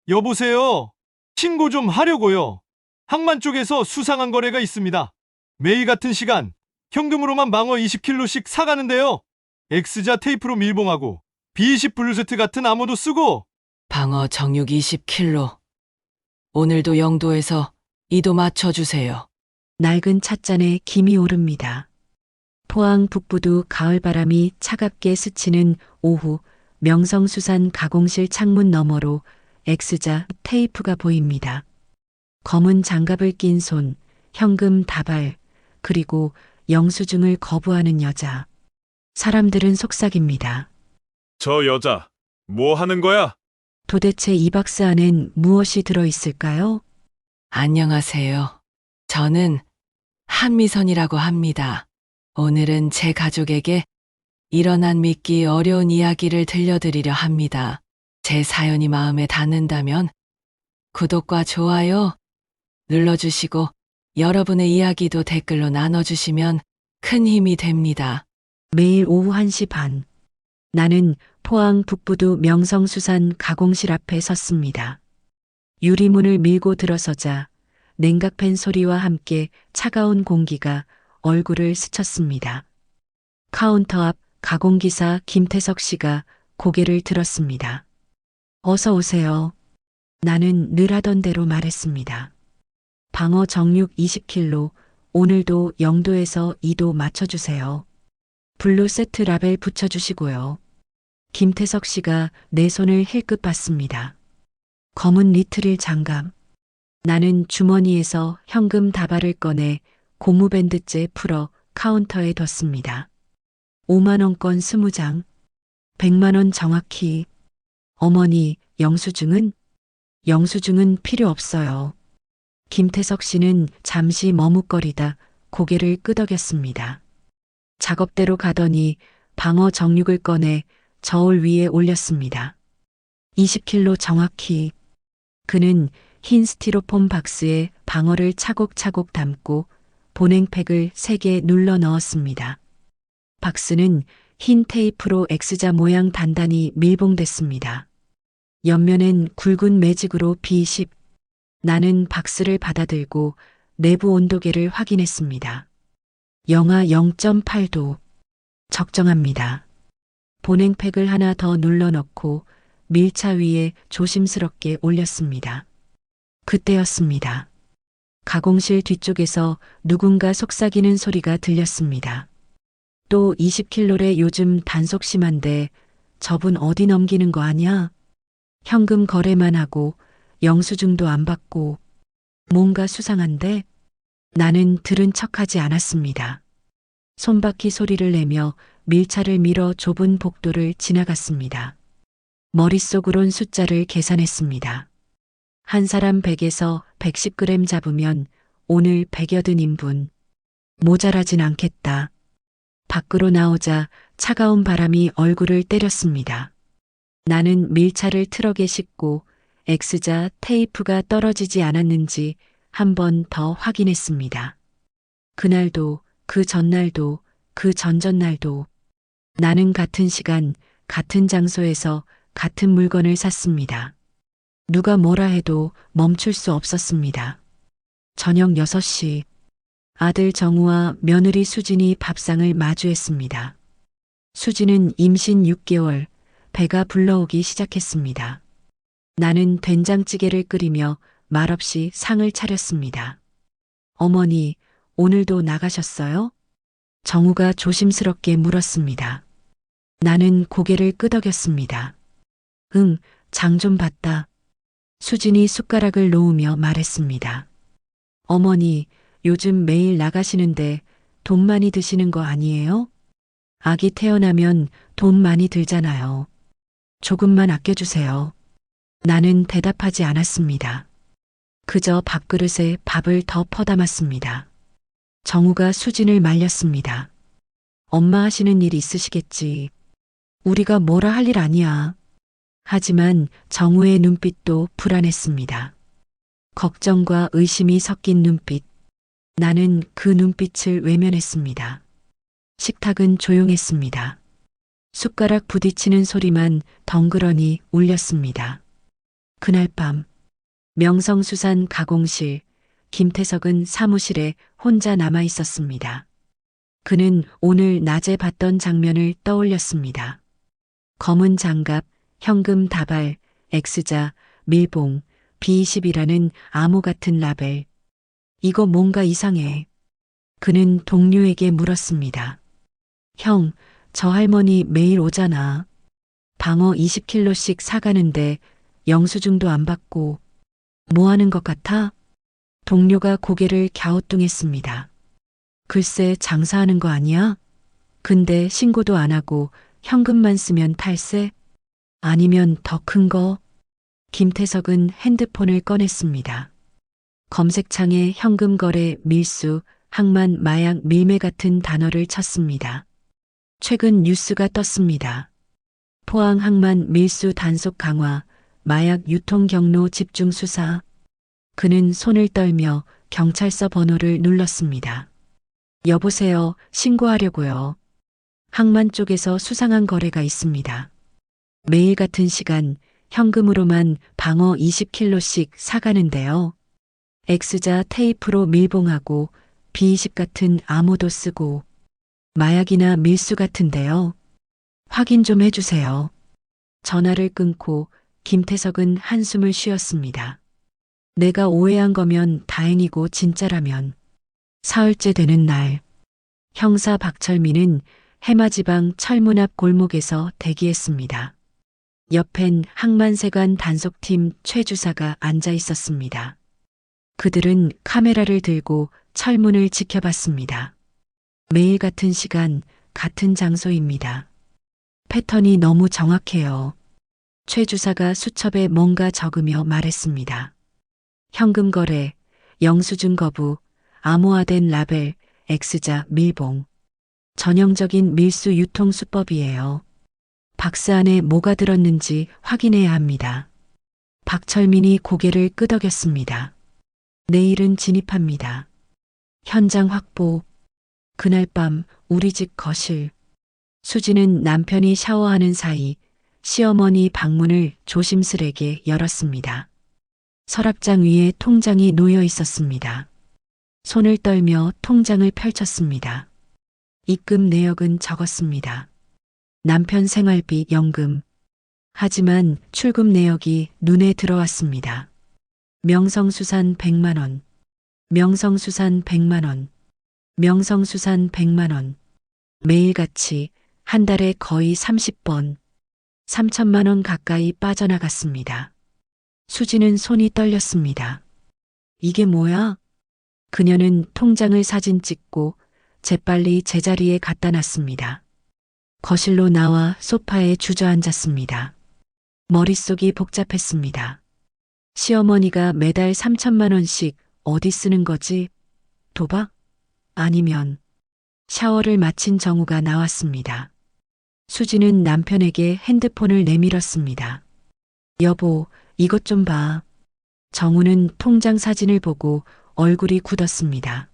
여보세요? 신고 좀 하려고요. 항만 쪽에서 수상한 거래가 있습니다. 매일 같은 시간 현금으로만 망어 20kg씩 사가는데요. X자 테이프로 밀봉하고 B20 블루세트 같은 암호도 쓰고 방어 정육 20kg. 오늘도 0도에서 2도 맞춰주세요. 낡은 찻잔에 김이 오릅니다. 포항 북부도 가을바람이 차갑게 스치는 오후, 명성수산 가공실 창문 너머로 X자 테이프가 보입니다. 검은 장갑을 낀 손, 현금 다발, 그리고 영수증을 거부하는 여자. 사람들은 속삭입니다. 저 여자, 뭐 하는 거야? 도대체 이 박스 안엔 무엇이 들어있을까요? 안녕하세요. 저는 한미선이라고 합니다. 오늘은 제 가족에게 일어난 믿기 어려운 이야기를 들려드리려 합니다. 제 사연이 마음에 닿는다면 구독과 좋아요 눌러주시고 여러분의 이야기도 댓글로 나눠주시면 큰 힘이 됩니다. 매일 오후 1시 반. 나는 포항 북부도 명성수산 가공실 앞에 섰습니다. 유리문을 밀고 들어서자 냉각팬 소리와 함께 차가운 공기가 얼굴을 스쳤습니다. 카운터 앞 가공기사 김태석 씨가 고개를 들었습니다. 어서 오세요. 나는 늘 하던 대로 말했습니다. 방어 정육 20kg, 오늘도 0도에서 2도 맞춰주세요. 블루 세트 라벨 붙여주시고요. 김태석 씨가 내 손을 힐끗 봤습니다. 검은 리트릴 장갑. 나는 주머니에서 현금 다발을 꺼내 고무밴드째 풀어 카운터에 뒀습니다. 5만원권 20장. 100만원 정확히. 어머니, 영수증은? 영수증은 필요 없어요. 김태석 씨는 잠시 머뭇거리다 고개를 끄덕였습니다. 작업대로 가더니 방어 정육을 꺼내 저울 위에 올렸습니다. 20kg 정확히. 그는 흰 스티로폼 박스에 방어를 차곡차곡 담고 보냉팩을 3개 눌러 넣었습니다. 박스는 흰 테이프로 X자 모양 단단히 밀봉됐습니다. 옆면엔 굵은 매직으로 B10. 나는 박스를 받아들고 내부 온도계를 확인했습니다. 영하 0.8도. 적정합니다. 보냉팩을 하나 더 눌러 넣고 밀차 위에 조심스럽게 올렸습니다. 그때였습니다. 가공실 뒤쪽에서 누군가 속삭이는 소리가 들렸습니다. 또 20kg래 요즘 단속 심한데 저분 어디 넘기는 거 아냐? 현금 거래만 하고 영수증도 안 받고 뭔가 수상한데? 나는 들은 척하지 않았습니다. 손바퀴 소리를 내며 밀차를 밀어 좁은 복도를 지나갔습니다. 머릿속으론 숫자를 계산했습니다. 한 사람 100에서 110g 잡으면 오늘 100여 든 인분. 모자라진 않겠다. 밖으로 나오자 차가운 바람이 얼굴을 때렸습니다. 나는 밀차를 트럭에 싣고 X자 테이프가 떨어지지 않았는지 한 번 더 확인했습니다. 그날도, 그 전날도, 그 전전날도 나는 같은 시간, 같은 장소에서 같은 물건을 샀습니다. 누가 뭐라 해도 멈출 수 없었습니다. 저녁 6시, 아들 정우와 며느리 수진이 밥상을 마주했습니다. 수진은 임신 6개월, 배가 불러오기 시작했습니다. 나는 된장찌개를 끓이며 말없이 상을 차렸습니다. 어머니, 오늘도 나가셨어요? 정우가 조심스럽게 물었습니다. 나는 고개를 끄덕였습니다. 응, 장 좀 봤다. 수진이 숟가락을 놓으며 말했습니다. 어머니, 요즘 매일 나가시는데 돈 많이 드시는 거 아니에요? 아기 태어나면 돈 많이 들잖아요. 조금만 아껴주세요. 나는 대답하지 않았습니다. 그저 밥그릇에 밥을 더 퍼담았습니다. 정우가 수진을 말렸습니다. 엄마 하시는 일 있으시겠지. 우리가 뭐라 할 일 아니야. 하지만 정우의 눈빛도 불안했습니다. 걱정과 의심이 섞인 눈빛. 나는 그 눈빛을 외면했습니다. 식탁은 조용했습니다. 숟가락 부딪히는 소리만 덩그러니 울렸습니다. 그날 밤 명성수산 가공실, 김태석은 사무실에 혼자 남아 있었습니다. 그는 오늘 낮에 봤던 장면을 떠올렸습니다. 검은 장갑, 현금 다발, X자, 밀봉, B20이라는 암호 같은 라벨. 이거 뭔가 이상해. 그는 동료에게 물었습니다. 형, 저 할머니 매일 오잖아. 방어 20kg씩 사가는데 영수증도 안 받고 뭐 하는 것 같아? 동료가 고개를 갸우뚱했습니다. 글쎄 장사하는 거 아니야? 근데 신고도 안 하고 현금만 쓰면 탈세? 아니면 더 큰 거? 김태석은 핸드폰을 꺼냈습니다. 검색창에 현금 거래 밀수, 항만 마약 밀매 같은 단어를 쳤습니다. 최근 뉴스가 떴습니다. 포항 항만 밀수 단속 강화, 마약 유통 경로 집중 수사. 그는 손을 떨며 경찰서 번호를 눌렀습니다. 여보세요, 신고하려고요. 항만 쪽에서 수상한 거래가 있습니다. 매일 같은 시간 현금으로만 방어 20kg씩 사가는데요. X자 테이프로 밀봉하고 B20 같은 암호도 쓰고 마약이나 밀수 같은데요. 확인 좀 해주세요. 전화를 끊고 김태석은 한숨을 쉬었습니다. 내가 오해한 거면 다행이고 진짜라면 사흘째 되는 날 형사 박철민은 해마지방 철문 앞 골목에서 대기했습니다. 옆엔 항만세관 단속팀 최 주사가 앉아 있었습니다. 그들은 카메라를 들고 철문을 지켜봤습니다. 매일 같은 시간, 같은 장소입니다. 패턴이 너무 정확해요. 최 주사가 수첩에 뭔가 적으며 말했습니다. 현금 거래, 영수증 거부, 암호화된 라벨, X자 밀봉. 전형적인 밀수 유통 수법이에요. 박스 안에 뭐가 들었는지 확인해야 합니다. 박철민이 고개를 끄덕였습니다. 내일은 진입합니다. 현장 확보. 그날 밤 우리 집 거실. 수지는 남편이 샤워하는 사이 시어머니 방문을 조심스레게 열었습니다. 서랍장 위에 통장이 놓여 있었습니다. 손을 떨며 통장을 펼쳤습니다. 입금 내역은 적었습니다. 남편 생활비 연금. 하지만 출금 내역이 눈에 들어왔습니다. 명성수산 100만 원. 명성수산 100만 원. 명성수산 100만 원. 매일같이 한 달에 거의 30번, 3천만 원 가까이 빠져나갔습니다. 수지는 손이 떨렸습니다. 이게 뭐야? 그녀는 통장을 사진 찍고 재빨리 제자리에 갖다 놨습니다. 거실로 나와 소파에 주저앉았습니다. 머릿속이 복잡했습니다. 시어머니가 매달 3천만 원씩 어디 쓰는 거지? 도박? 아니면 샤워를 마친 정우가 나왔습니다. 수지는 남편에게 핸드폰을 내밀었습니다. 여보, 이것 좀 봐. 정우는 통장 사진을 보고 얼굴이 굳었습니다.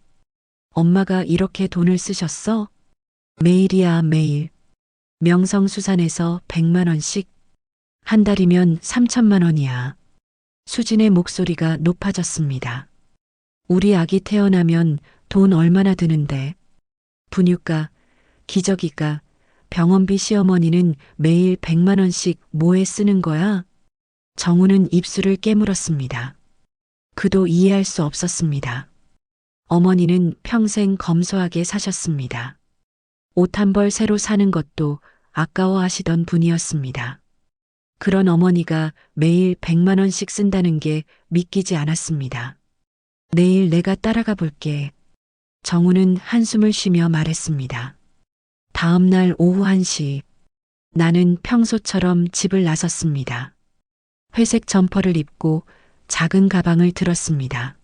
엄마가 이렇게 돈을 쓰셨어? 매일이야, 매일. 명성수산에서 100만 원씩. 한 달이면 3천만 원이야. 수진의 목소리가 높아졌습니다. 우리 아기 태어나면 돈 얼마나 드는데. 분유가, 기저귀가, 병원비 시어머니는 매일 100만 원씩 뭐에 쓰는 거야? 정우는 입술을 깨물었습니다. 그도 이해할 수 없었습니다. 어머니는 평생 검소하게 사셨습니다. 옷 한 벌 새로 사는 것도 아까워하시던 분이었습니다. 그런 어머니가 매일 100만 원씩 쓴다는 게 믿기지 않았습니다. 내일 내가 따라가 볼게. 정우는 한숨을 쉬며 말했습니다. 다음 날 오후 1시 나는 평소처럼 집을 나섰습니다. 회색 점퍼를 입고 작은 가방을 들었습니다.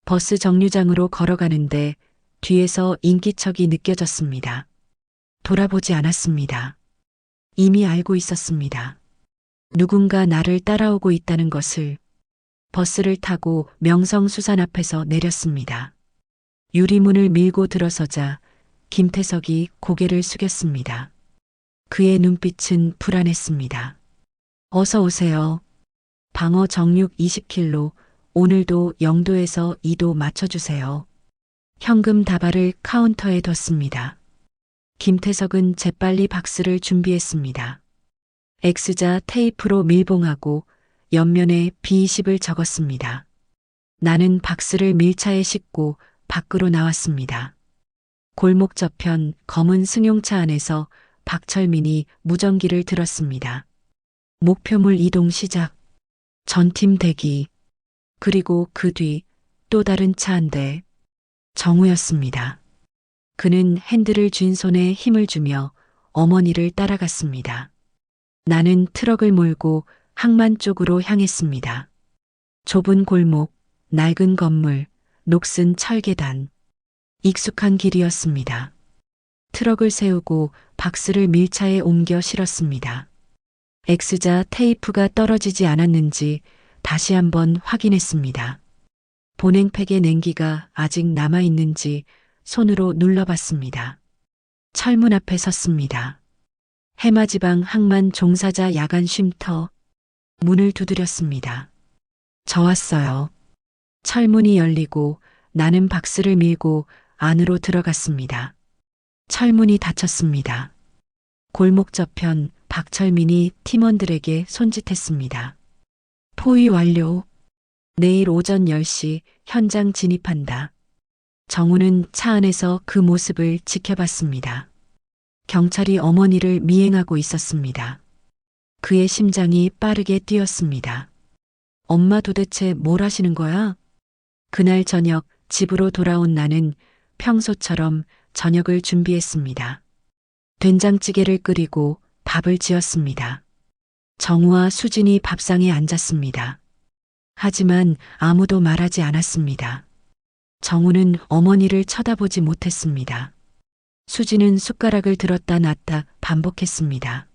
버스 정류장으로 걸어가는데 뒤에서 인기척이 느껴졌습니다. 돌아보지 않았습니다. 이미 알고 있었습니다. 누군가 나를 따라오고 있다는 것을. 버스를 타고 명성수산 앞에서 내렸습니다. 유리문을 밀고 들어서자 김태석이 고개를 숙였습니다. 그의 눈빛은 불안했습니다. 어서 오세요. 방어 정육 20kg, 오늘도 0도에서 2도 맞춰주세요. 현금 다발을 카운터에 뒀습니다. 김태석은 재빨리 박스를 준비했습니다. X자 테이프로 밀봉하고 옆면에 B20을 적었습니다. 나는 박스를 밀차에 싣고 밖으로 나왔습니다. 골목 저편 검은 승용차 안에서 박철민이 무전기를 들었습니다. 목표물 이동 시작. 전팀 대기. 그리고 그 뒤 또 다른 차 한 대. 정우였습니다. 그는 핸들을 쥔 손에 힘을 주며 어머니를 따라갔습니다. 나는 트럭을 몰고 항만 쪽으로 향했습니다. 좁은 골목, 낡은 건물, 녹슨 철계단. 익숙한 길이었습니다. 트럭을 세우고 박스를 밀차에 옮겨 실었습니다. X자 테이프가 떨어지지 않았는지 다시 한번 확인했습니다. 보냉팩의 냉기가 아직 남아있는지 손으로 눌러봤습니다. 철문 앞에 섰습니다. 해마지방 항만 종사자 야간 쉼터. 문을 두드렸습니다. 저 왔어요. 철문이 열리고 나는 박스를 밀고 안으로 들어갔습니다. 철문이 닫혔습니다. 골목 저편 박철민이 팀원들에게 손짓했습니다. 포위 완료. 내일 오전 10시 현장 진입한다. 정우는 차 안에서 그 모습을 지켜봤습니다. 경찰이 어머니를 미행하고 있었습니다. 그의 심장이 빠르게 뛰었습니다. 엄마 도대체 뭘 하시는 거야? 그날 저녁 집으로 돌아온 나는 평소처럼 저녁을 준비했습니다. 된장찌개를 끓이고 밥을 지었습니다. 정우와 수진이 밥상에 앉았습니다. 하지만 아무도 말하지 않았습니다. 정우는 어머니를 쳐다보지 못했습니다. 수진은 숟가락을 들었다 놨다 반복했습니다.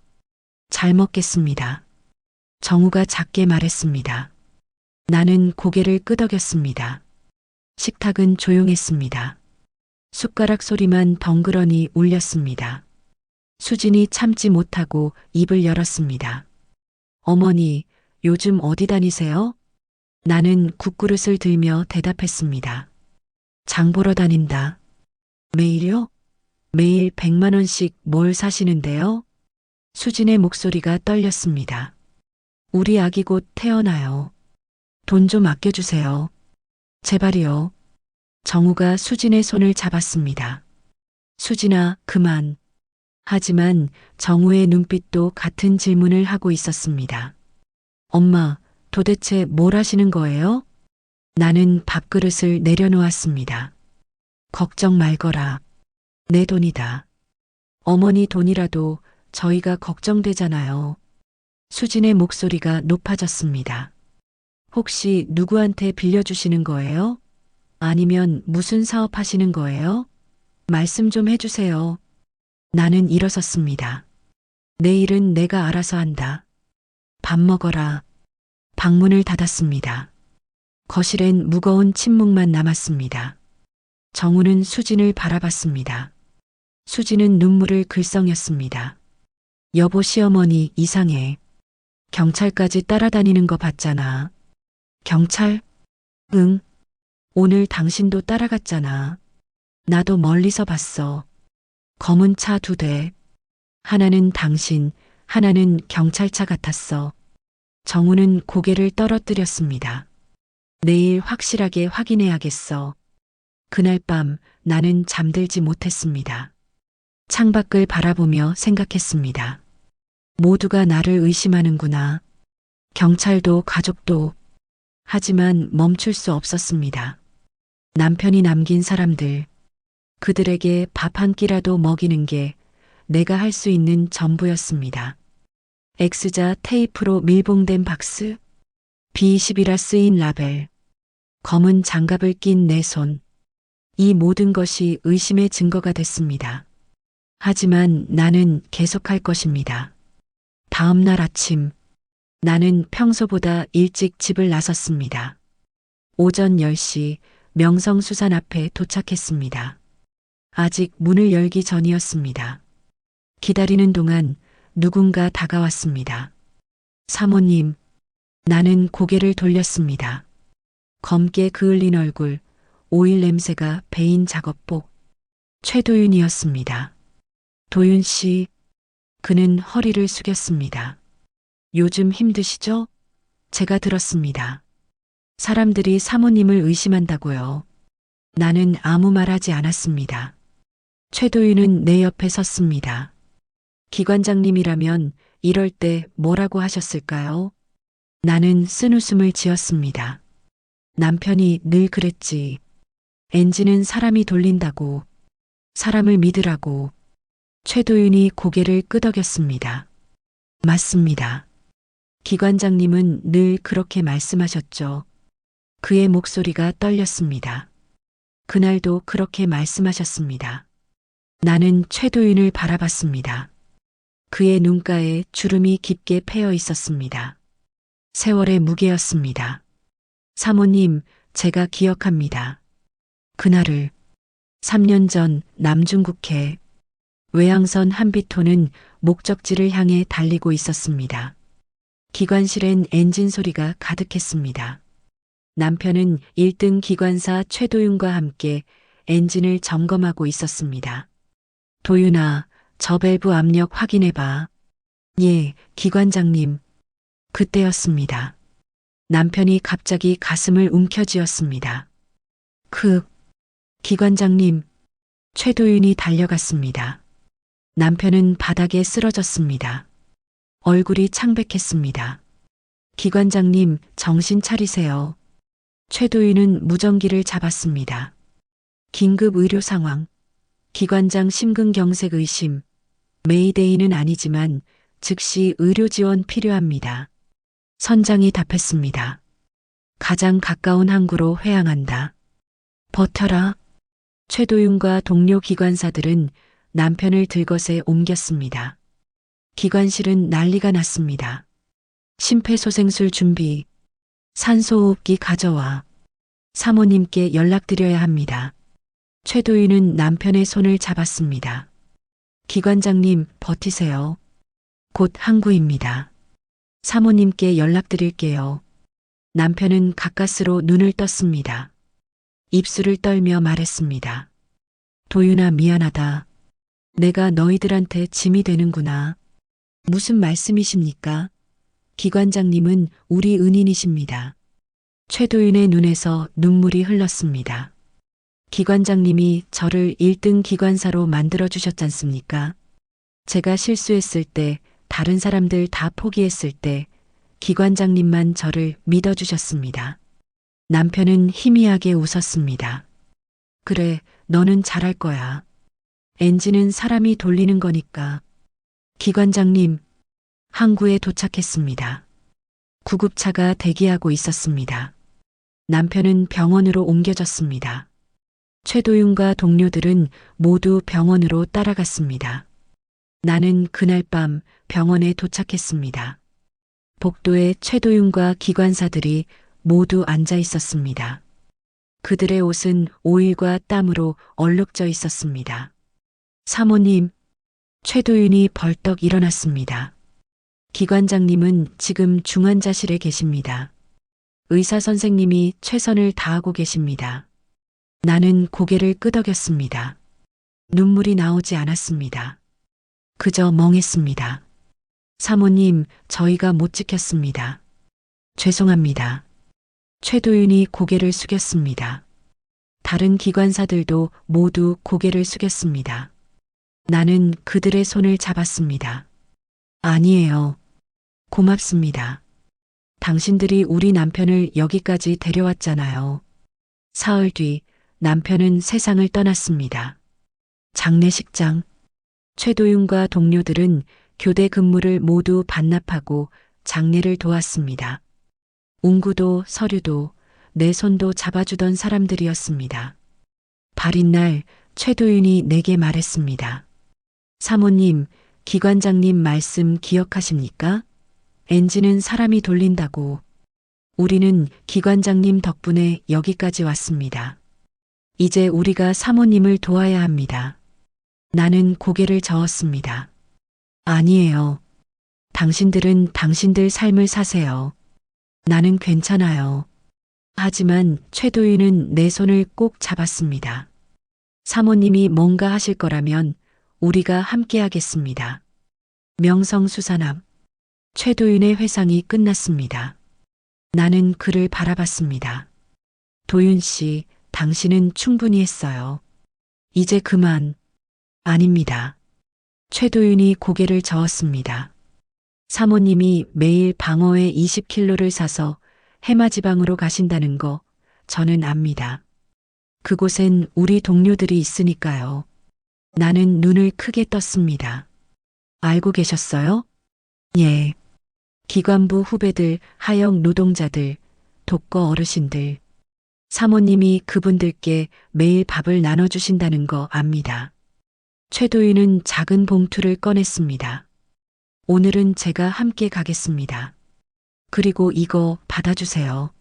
잘 먹겠습니다. 정우가 작게 말했습니다. 나는 고개를 끄덕였습니다. 식탁은 조용했습니다. 숟가락 소리만 덩그러니 울렸습니다. 수진이 참지 못하고 입을 열었습니다. 어머니, 요즘 어디 다니세요? 나는 국그릇을 들며 대답했습니다. 장 보러 다닌다. 매일요? 매일 100만 원씩 뭘 사시는데요? 수진의 목소리가 떨렸습니다. 우리 아기 곧 태어나요. 돈 좀 아껴주세요. 제발이요. 정우가 수진의 손을 잡았습니다. 수진아, 그만. 하지만 정우의 눈빛도 같은 질문을 하고 있었습니다. 엄마, 도대체 뭘 하시는 거예요? 나는 밥그릇을 내려놓았습니다. 걱정 말거라. 내 돈이다. 어머니 돈이라도 저희가 걱정되잖아요. 수진의 목소리가 높아졌습니다. 혹시 누구한테 빌려주시는 거예요? 아니면 무슨 사업 하시는 거예요? 말씀 좀 해주세요. 나는 일어섰습니다. 내일은 내가 알아서 한다. 밥 먹어라. 방문을 닫았습니다. 거실엔 무거운 침묵만 남았습니다. 정우는 수진을 바라봤습니다. 수진은 눈물을 글썽였습니다. 여보, 시어머니 이상해. 경찰까지 따라다니는 거 봤잖아. 경찰? 응. 오늘 당신도 따라갔잖아. 나도 멀리서 봤어. 검은 차 2대. 하나는 당신, 하나는 경찰차 같았어. 정우는 고개를 떨어뜨렸습니다. 내일 확실하게 확인해야겠어. 그날 밤 나는 잠들지 못했습니다. 창밖을 바라보며 생각했습니다. 모두가 나를 의심하는구나. 경찰도 가족도. 하지만 멈출 수 없었습니다. 남편이 남긴 사람들. 그들에게 밥 한 끼라도 먹이는 게 내가 할 수 있는 전부였습니다. X자 테이프로 밀봉된 박스, B20이라 쓰인 라벨, 검은 장갑을 낀 내 손. 이 모든 것이 의심의 증거가 됐습니다. 하지만 나는 계속할 것입니다. 다음 날 아침, 나는 평소보다 일찍 집을 나섰습니다. 오전 10시 명성수산 앞에 도착했습니다. 아직 문을 열기 전이었습니다. 기다리는 동안 누군가 다가왔습니다. 사모님, 나는 고개를 돌렸습니다. 검게 그을린 얼굴, 오일 냄새가 배인 작업복. 최도윤이었습니다. 도윤 씨, 그는 허리를 숙였습니다. 요즘 힘드시죠? 제가 들었습니다. 사람들이 사모님을 의심한다고요. 나는 아무 말 하지 않았습니다. 최도윤은 내 옆에 섰습니다. 기관장님이라면 이럴 때 뭐라고 하셨을까요? 나는 쓴웃음을 지었습니다. 남편이 늘 그랬지. 엔진은 사람이 돌린다고. 사람을 믿으라고. 최도윤이 고개를 끄덕였습니다. 맞습니다. 기관장님은 늘 그렇게 말씀하셨죠. 그의 목소리가 떨렸습니다. 그날도 그렇게 말씀하셨습니다. 나는 최도윤을 바라봤습니다. 그의 눈가에 주름이 깊게 패여 있었습니다. 세월의 무게였습니다. 사모님, 제가 기억합니다. 그날을 3년 전 남중국해 외항선 한비토는 목적지를 향해 달리고 있었습니다. 기관실엔 엔진 소리가 가득했습니다. 남편은 1등 기관사 최도윤과 함께 엔진을 점검하고 있었습니다. 도윤아, 저 밸브 압력 확인해봐. 예, 기관장님. 그때였습니다. 남편이 갑자기 가슴을 움켜쥐었습니다. 기관장님. 최도윤이 달려갔습니다. 남편은 바닥에 쓰러졌습니다. 얼굴이 창백했습니다. 기관장님, 정신 차리세요. 최도윤은 무전기를 잡았습니다. 긴급 의료 상황. 기관장 심근경색 의심. 메이데이는 아니지만 즉시 의료 지원 필요합니다. 선장이 답했습니다. 가장 가까운 항구로 회항한다. 버텨라. 최도윤과 동료 기관사들은 남편을 들것에 옮겼습니다. 기관실은 난리가 났습니다. 심폐소생술 준비. 산소호흡기 가져와. 사모님께 연락드려야 합니다. 최도윤은 남편의 손을 잡았습니다. 기관장님, 버티세요. 곧 항구입니다. 사모님께 연락드릴게요. 남편은 가까스로 눈을 떴습니다. 입술을 떨며 말했습니다. 도윤아, 미안하다. 내가 너희들한테 짐이 되는구나. 무슨 말씀이십니까? 기관장님은 우리 은인이십니다. 최도윤의 눈에서 눈물이 흘렀습니다. 기관장님이 저를 1등 기관사로 만들어주셨잖습니까? 제가 실수했을 때, 다른 사람들 다 포기했을 때, 기관장님만 저를 믿어주셨습니다. 남편은 희미하게 웃었습니다. 그래, 너는 잘할 거야. 엔진은 사람이 돌리는 거니까. 기관장님, 항구에 도착했습니다. 구급차가 대기하고 있었습니다. 남편은 병원으로 옮겨졌습니다. 최도윤과 동료들은 모두 병원으로 따라갔습니다. 나는 그날 밤 병원에 도착했습니다. 복도에 최도윤과 기관사들이 모두 앉아 있었습니다. 그들의 옷은 오일과 땀으로 얼룩져 있었습니다. 사모님, 최도윤이 벌떡 일어났습니다. 기관장님은 지금 중환자실에 계십니다. 의사 선생님이 최선을 다하고 계십니다. 나는 고개를 끄덕였습니다. 눈물이 나오지 않았습니다. 그저 멍했습니다. 사모님, 저희가 못 지켰습니다. 죄송합니다. 최도윤이 고개를 숙였습니다. 다른 기관사들도 모두 고개를 숙였습니다. 나는 그들의 손을 잡았습니다. 아니에요. 고맙습니다. 당신들이 우리 남편을 여기까지 데려왔잖아요. 사흘 뒤 남편은 세상을 떠났습니다. 장례식장. 최도윤과 동료들은 교대 근무를 모두 반납하고 장례를 도왔습니다. 운구도 서류도 내 손도 잡아주던 사람들이었습니다. 발인 날 최도윤이 내게 말했습니다. 사모님, 기관장님 말씀 기억하십니까? 엔진은 사람이 돌린다고. 우리는 기관장님 덕분에 여기까지 왔습니다. 이제 우리가 사모님을 도와야 합니다. 나는 고개를 저었습니다. 아니에요. 당신들은 당신들 삶을 사세요. 나는 괜찮아요. 하지만 최도윤은 내 손을 꼭 잡았습니다. 사모님이 뭔가 하실 거라면 우리가 함께 하겠습니다. 명성수산업. 최도윤의 회상이 끝났습니다. 나는 그를 바라봤습니다. 도윤 씨, 당신은 충분히 했어요. 이제 그만. 아닙니다. 최도윤이 고개를 저었습니다. 사모님이 매일 방어회 20kg를 사서 해마지방으로 가신다는 거 저는 압니다. 그곳엔 우리 동료들이 있으니까요. 나는 눈을 크게 떴습니다. 알고 계셨어요? 예. 기관부 후배들, 하역 노동자들, 독거 어르신들. 사모님이 그분들께 매일 밥을 나눠주신다는 거 압니다. 최도윤은 작은 봉투를 꺼냈습니다. 오늘은 제가 함께 가겠습니다. 그리고 이거 받아주세요.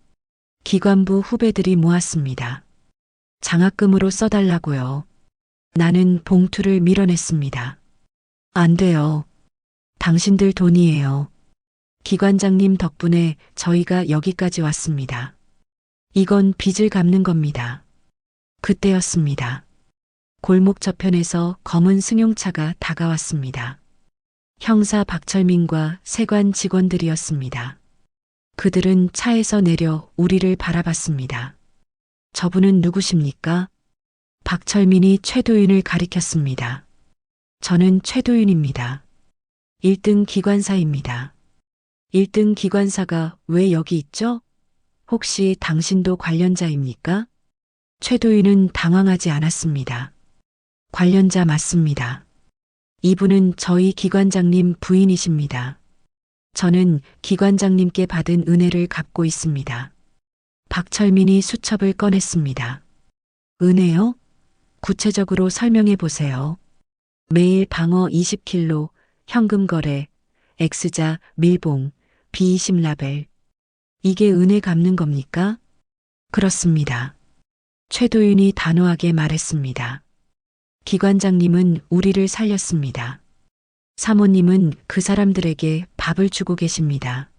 기관부 후배들이 모았습니다. 장학금으로 써달라고요. 나는 봉투를 밀어냈습니다. 안 돼요. 당신들 돈이에요. 기관장님 덕분에 저희가 여기까지 왔습니다. 이건 빚을 갚는 겁니다. 그때였습니다. 골목 저편에서 검은 승용차가 다가왔습니다. 형사 박철민과 세관 직원들이었습니다. 그들은 차에서 내려 우리를 바라봤습니다. 저분은 누구십니까? 박철민이 최도윤을 가리켰습니다. 저는 최도윤입니다. 1등 기관사입니다. 1등 기관사가 왜 여기 있죠? 혹시 당신도 관련자입니까? 최도윤은 당황하지 않았습니다. 관련자 맞습니다. 이분은 저희 기관장님 부인이십니다. 저는 기관장님께 받은 은혜를 갚고 있습니다. 박철민이 수첩을 꺼냈습니다. 은혜요? 구체적으로 설명해 보세요. 매일 방어 20kg, 현금 거래, X자, 밀봉, B20 라벨. 이게 은혜 갚는 겁니까? 그렇습니다. 최도윤이 단호하게 말했습니다. 기관장님은 우리를 살렸습니다. 사모님은 그 사람들에게 밥을 주고 계십니다.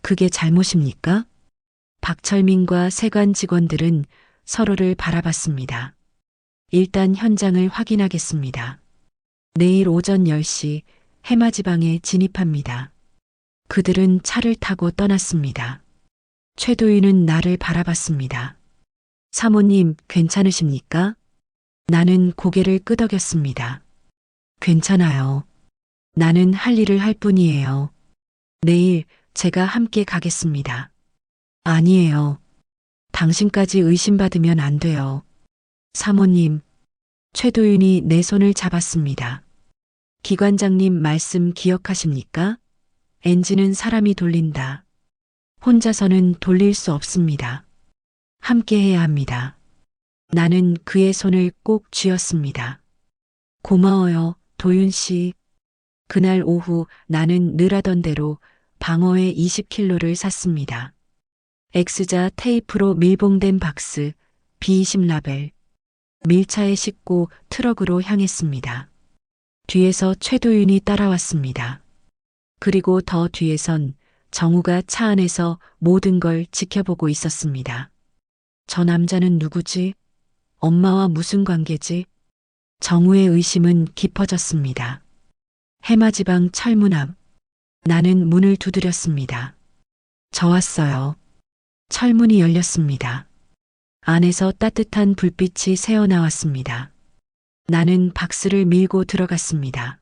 그게 잘못입니까? 박철민과 세관 직원들은 서로를 바라봤습니다. 일단 현장을 확인하겠습니다. 내일 오전 10시 해마지방에 진입합니다. 그들은 차를 타고 떠났습니다. 최도윤은 나를 바라봤습니다. 사모님, 괜찮으십니까? 나는 고개를 끄덕였습니다. 괜찮아요. 나는 할 일을 할 뿐이에요. 내일 제가 함께 가겠습니다. 아니에요. 당신까지 의심받으면 안 돼요. 사모님, 최도윤이 내 손을 잡았습니다. 기관장님 말씀 기억하십니까? 엔진은 사람이 돌린다. 혼자서는 돌릴 수 없습니다. 함께 해야 합니다. 나는 그의 손을 꼭 쥐었습니다. 고마워요, 도윤 씨. 그날 오후 나는 늘 하던 대로 방어회 20kg를 샀습니다. X자 테이프로 밀봉된 박스, B20 라벨. 밀차에 싣고 트럭으로 향했습니다. 뒤에서 최도윤이 따라왔습니다. 그리고 더 뒤에선 정우가 차 안에서 모든 걸 지켜보고 있었습니다. 저 남자는 누구지? 엄마와 무슨 관계지? 정우의 의심은 깊어졌습니다. 해마지방 철문 앞. 나는 문을 두드렸습니다. 저 왔어요. 철문이 열렸습니다. 안에서 따뜻한 불빛이 새어나왔습니다. 나는 박스를 밀고 들어갔습니다.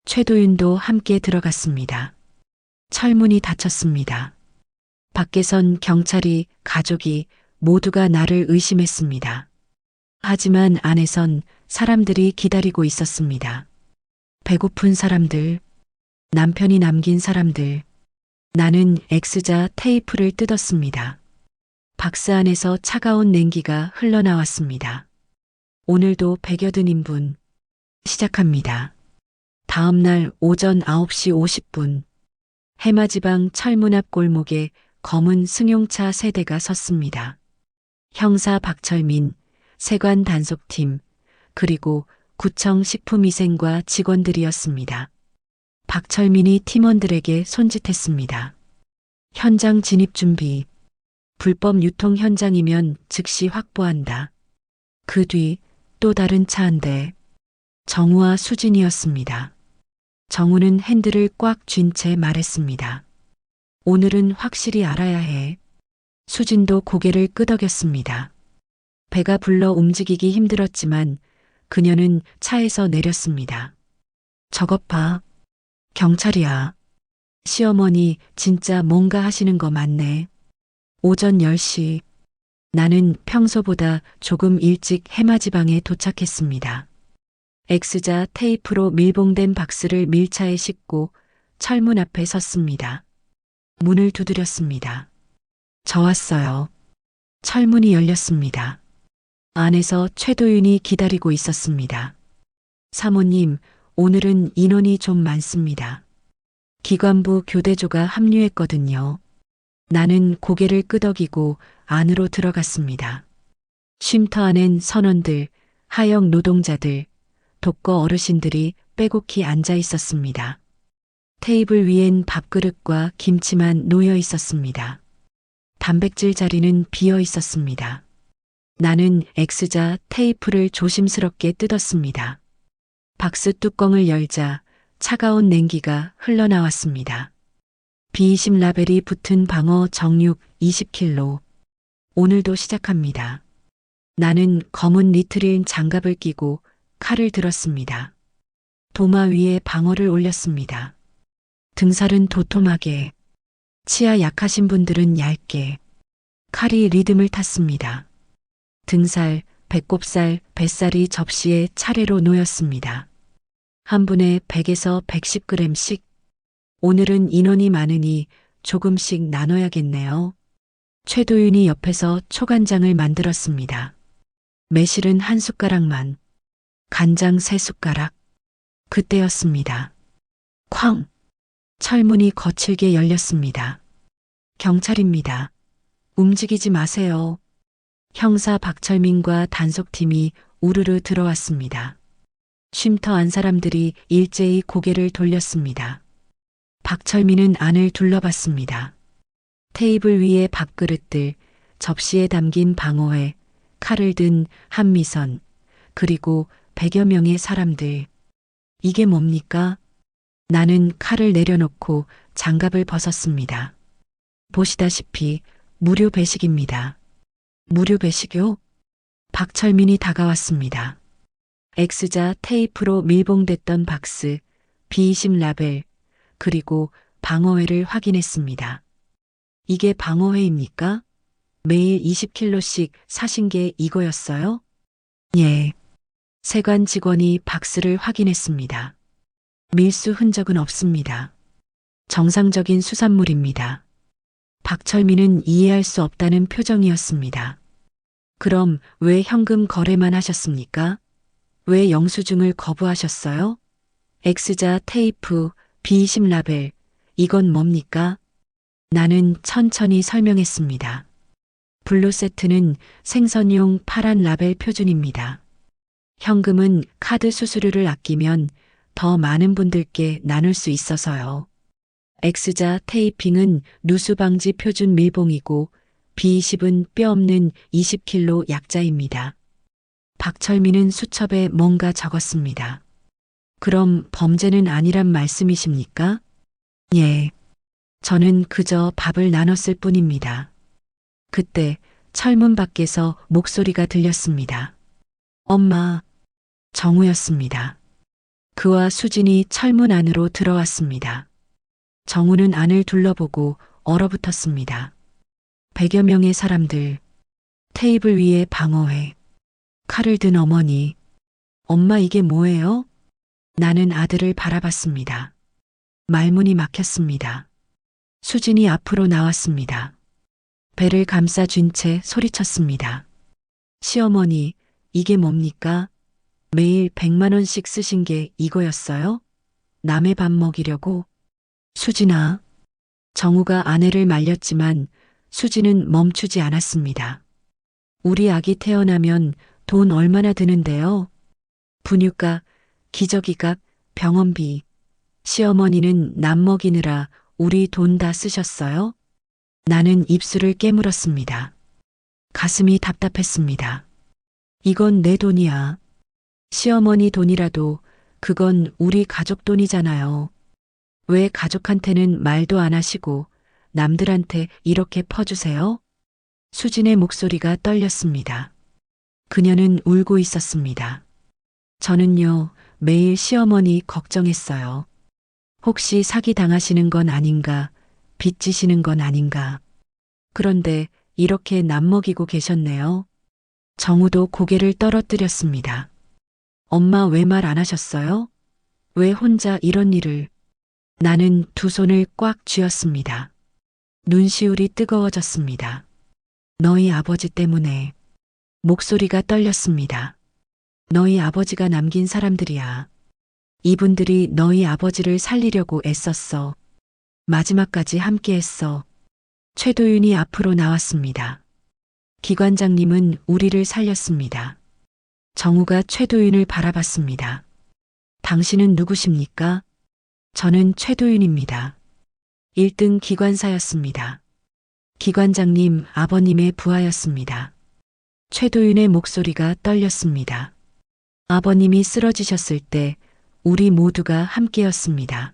최도윤도 함께 들어갔습니다. 철문이 닫혔습니다. 밖에선 경찰이, 가족이 모두가 나를 의심했습니다. 하지만 안에선 사람들이 기다리고 있었습니다. 배고픈 사람들, 남편이 남긴 사람들. 나는 X자 테이프를 뜯었습니다. 박스 안에서 차가운 냉기가 흘러나왔습니다. 오늘도 100여 든 인분. 시작합니다. 다음 날 오전 9시 50분. 해마지방 철문 앞 골목에 검은 승용차 3대가 섰습니다. 형사 박철민, 세관 단속팀, 그리고 구청 식품위생과 직원들이었습니다. 박철민이 팀원들에게 손짓했습니다. 현장 진입 준비. 불법 유통 현장이면 즉시 확보한다. 그 뒤 또 다른 차 한 대. 정우와 수진이었습니다. 정우는 핸들을 꽉 쥔 채 말했습니다. 오늘은 확실히 알아야 해. 수진도 고개를 끄덕였습니다. 배가 불러 움직이기 힘들었지만 그녀는 차에서 내렸습니다. 저것 봐. 경찰이야. 시어머니 진짜 뭔가 하시는 거 맞네. 오전 10시. 나는 평소보다 조금 일찍 해마지방에 도착했습니다. X자 테이프로 밀봉된 박스를 밀차에 싣고 철문 앞에 섰습니다. 문을 두드렸습니다. 저 왔어요. 철문이 열렸습니다. 안에서 최도윤이 기다리고 있었습니다. 사모님, 오늘은 인원이 좀 많습니다. 기관부 교대조가 합류했거든요. 나는 고개를 끄덕이고 안으로 들어갔습니다. 쉼터 안엔 선원들, 하역 노동자들, 독거 어르신들이 빼곡히 앉아 있었습니다. 테이블 위엔 밥그릇과 김치만 놓여 있었습니다. 단백질 자리는 비어 있었습니다. 나는 X자 테이프를 조심스럽게 뜯었습니다. 박스 뚜껑을 열자 차가운 냉기가 흘러나왔습니다. B20 라벨이 붙은 방어 정육 20kg. 오늘도 시작합니다. 나는 검은 니트릴 장갑을 끼고 칼을 들었습니다. 도마 위에 방어를 올렸습니다. 등살은 도톰하게, 치아 약하신 분들은 얇게. 칼이 리듬을 탔습니다. 등살, 배꼽살, 뱃살이 접시에 차례로 놓였습니다. 한 분에 100에서 110g씩. 오늘은 인원이 많으니 조금씩 나눠야겠네요. 최도윤이 옆에서 초간장을 만들었습니다. 매실은 한 숟가락만, 간장 3숟가락. 그때였습니다. 쾅! 철문이 거칠게 열렸습니다. 경찰입니다. 움직이지 마세요. 형사 박철민과 단속팀이 우르르 들어왔습니다. 쉼터 안 사람들이 일제히 고개를 돌렸습니다. 박철민은 안을 둘러봤습니다. 테이블 위에 밥그릇들, 접시에 담긴 방어회, 칼을 든 한미선, 그리고 100여 명의 사람들. 이게 뭡니까? 나는 칼을 내려놓고 장갑을 벗었습니다. 보시다시피 무료 배식입니다. 무료 배식요? 박철민이 다가왔습니다. X자 테이프로 밀봉됐던 박스, B20 라벨, 그리고 방어회를 확인했습니다. 이게 방어회입니까? 매일 20kg씩 사신 게 이거였어요? 예. 세관 직원이 박스를 확인했습니다. 밀수 흔적은 없습니다. 정상적인 수산물입니다. 박철민은 이해할 수 없다는 표정이었습니다. 그럼 왜 현금 거래만 하셨습니까? 왜 영수증을 거부하셨어요? X자 테이프, B20 라벨, 이건 뭡니까? 나는 천천히 설명했습니다. 블루 세트는 생선용 파란 라벨 표준입니다. 현금은 카드 수수료를 아끼면 더 많은 분들께 나눌 수 있어서요. X자 테이핑은 누수 방지 표준 밀봉이고 B20은 뼈 없는 20kg 약자입니다. 박철민은 수첩에 뭔가 적었습니다. 그럼 범죄는 아니란 말씀이십니까? 예. 저는 그저 밥을 나눴을 뿐입니다. 그때 철문 밖에서 목소리가 들렸습니다. 엄마. 정우였습니다. 그와 수진이 철문 안으로 들어왔습니다. 정우는 안을 둘러보고 얼어붙었습니다. 100여 명의 사람들, 테이블 위에 방어회, 칼을 든 어머니. 엄마 이게 뭐예요? 나는 아들을 바라봤습니다. 말문이 막혔습니다. 수진이 앞으로 나왔습니다. 배를 감싸쥔 채 소리쳤습니다. 시어머니, 이게 뭡니까? 매일 100만 원씩 쓰신 게 이거였어요? 남의 밥 먹이려고? 수진아. 정우가 아내를 말렸지만 수진은 멈추지 않았습니다. 우리 아기 태어나면 돈 얼마나 드는데요? 분유가, 기저귀값, 병원비. 시어머니는 남 먹이느라 우리 돈 다 쓰셨어요? 나는 입술을 깨물었습니다. 가슴이 답답했습니다. 이건 내 돈이야. 시어머니 돈이라도 그건 우리 가족 돈이잖아요. 왜 가족한테는 말도 안 하시고 남들한테 이렇게 퍼주세요? 수진의 목소리가 떨렸습니다. 그녀는 울고 있었습니다. 저는요, 매일 시어머니 걱정했어요. 혹시 사기 당하시는 건 아닌가, 빚지시는 건 아닌가. 그런데 이렇게 남먹이고 계셨네요. 정우도 고개를 떨어뜨렸습니다. 엄마 왜 말 안 하셨어요? 왜 혼자 이런 일을? 나는 두 손을 꽉 쥐었습니다. 눈시울이 뜨거워졌습니다. 너희 아버지 때문에. 목소리가 떨렸습니다. 너희 아버지가 남긴 사람들이야. 이분들이 너희 아버지를 살리려고 애썼어. 마지막까지 함께했어. 최도윤이 앞으로 나왔습니다. 기관장님은 우리를 살렸습니다. 정우가 최도윤을 바라봤습니다. 당신은 누구십니까? 저는 최도윤입니다. 1등 기관사였습니다. 기관장님 아버님의 부하였습니다. 최도윤의 목소리가 떨렸습니다. 아버님이 쓰러지셨을 때 우리 모두가 함께였습니다.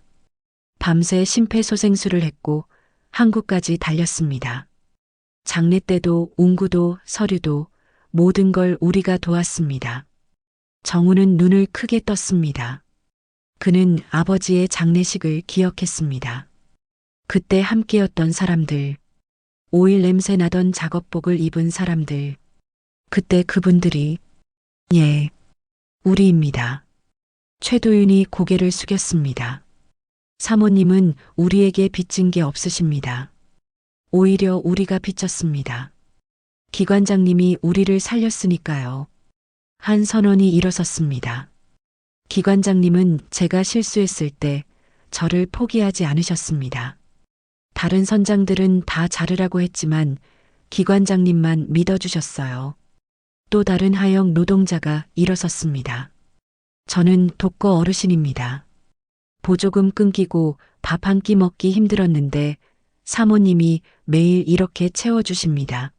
밤새 심폐소생술을 했고 한국까지 달렸습니다. 장례 때도 운구도 서류도 모든 걸 우리가 도왔습니다. 정우는 눈을 크게 떴습니다. 그는 아버지의 장례식을 기억했습니다. 그때 함께였던 사람들, 오일 냄새 나던 작업복을 입은 사람들, 그때 그분들이, 예, 우리입니다. 최도윤이 고개를 숙였습니다. 사모님은 우리에게 빚진 게 없으십니다. 오히려 우리가 빚졌습니다. 기관장님이 우리를 살렸으니까요. 한 선원이 일어섰습니다. 기관장님은 제가 실수했을 때 저를 포기하지 않으셨습니다. 다른 선장들은 다 자르라고 했지만 기관장님만 믿어주셨어요. 또 다른 하역 노동자가 일어섰습니다. 저는 독거 어르신입니다. 보조금 끊기고 밥 한 끼 먹기 힘들었는데 사모님이 매일 이렇게 채워주십니다.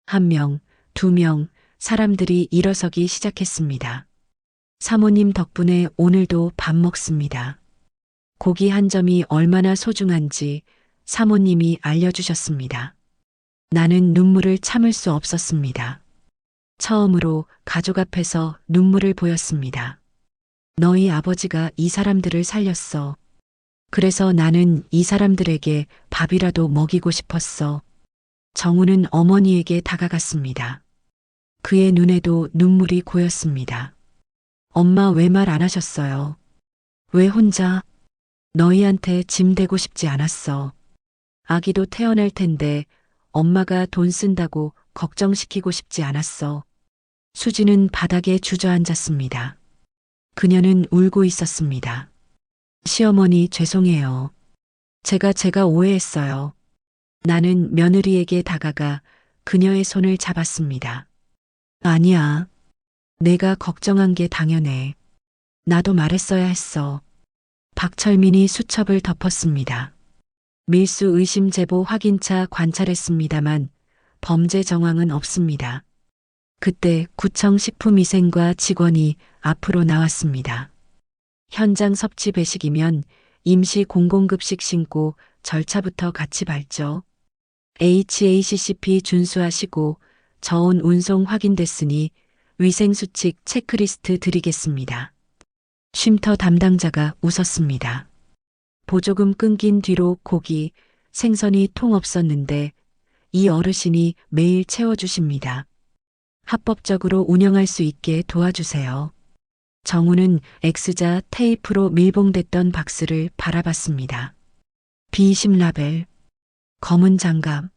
1명, 2명, 사람들이 일어서기 시작했습니다. 사모님 덕분에 오늘도 밥 먹습니다. 고기 한 점이 얼마나 소중한지 사모님이 알려주셨습니다. 나는 눈물을 참을 수 없었습니다. 처음으로 가족 앞에서 눈물을 보였습니다. 너희 아버지가 이 사람들을 살렸어. 그래서 나는 이 사람들에게 밥이라도 먹이고 싶었어. 정우는 어머니에게 다가갔습니다. 그의 눈에도 눈물이 고였습니다. 엄마 왜 말 안 하셨어요? 왜 혼자? 너희한테 짐 되고 싶지 않았어. 아기도 태어날 텐데 엄마가 돈 쓴다고 걱정시키고 싶지 않았어. 수지는 바닥에 주저앉았습니다. 그녀는 울고 있었습니다. 시어머니 죄송해요. 제가 오해했어요. 나는 며느리에게 다가가 그녀의 손을 잡았습니다. 아니야. 내가 걱정한 게 당연해. 나도 말했어야 했어. 박철민이 수첩을 덮었습니다. 밀수 의심 제보 확인차 관찰했습니다만 범죄 정황은 없습니다. 그때 구청 식품위생과 직원이 앞으로 나왔습니다. 현장 섭취 배식이면 임시 공공급식 신고 절차부터 같이 밟죠. HACCP 준수하시고 저온 운송 확인됐으니 위생수칙 체크리스트 드리겠습니다. 쉼터 담당자가 웃었습니다. 보조금 끊긴 뒤로 고기, 생선이 통 없었는데 이 어르신이 매일 채워주십니다. 합법적으로 운영할 수 있게 도와주세요. 정우는 X자 테이프로 밀봉됐던 박스를 바라봤습니다. B20 라벨, 검은 장갑,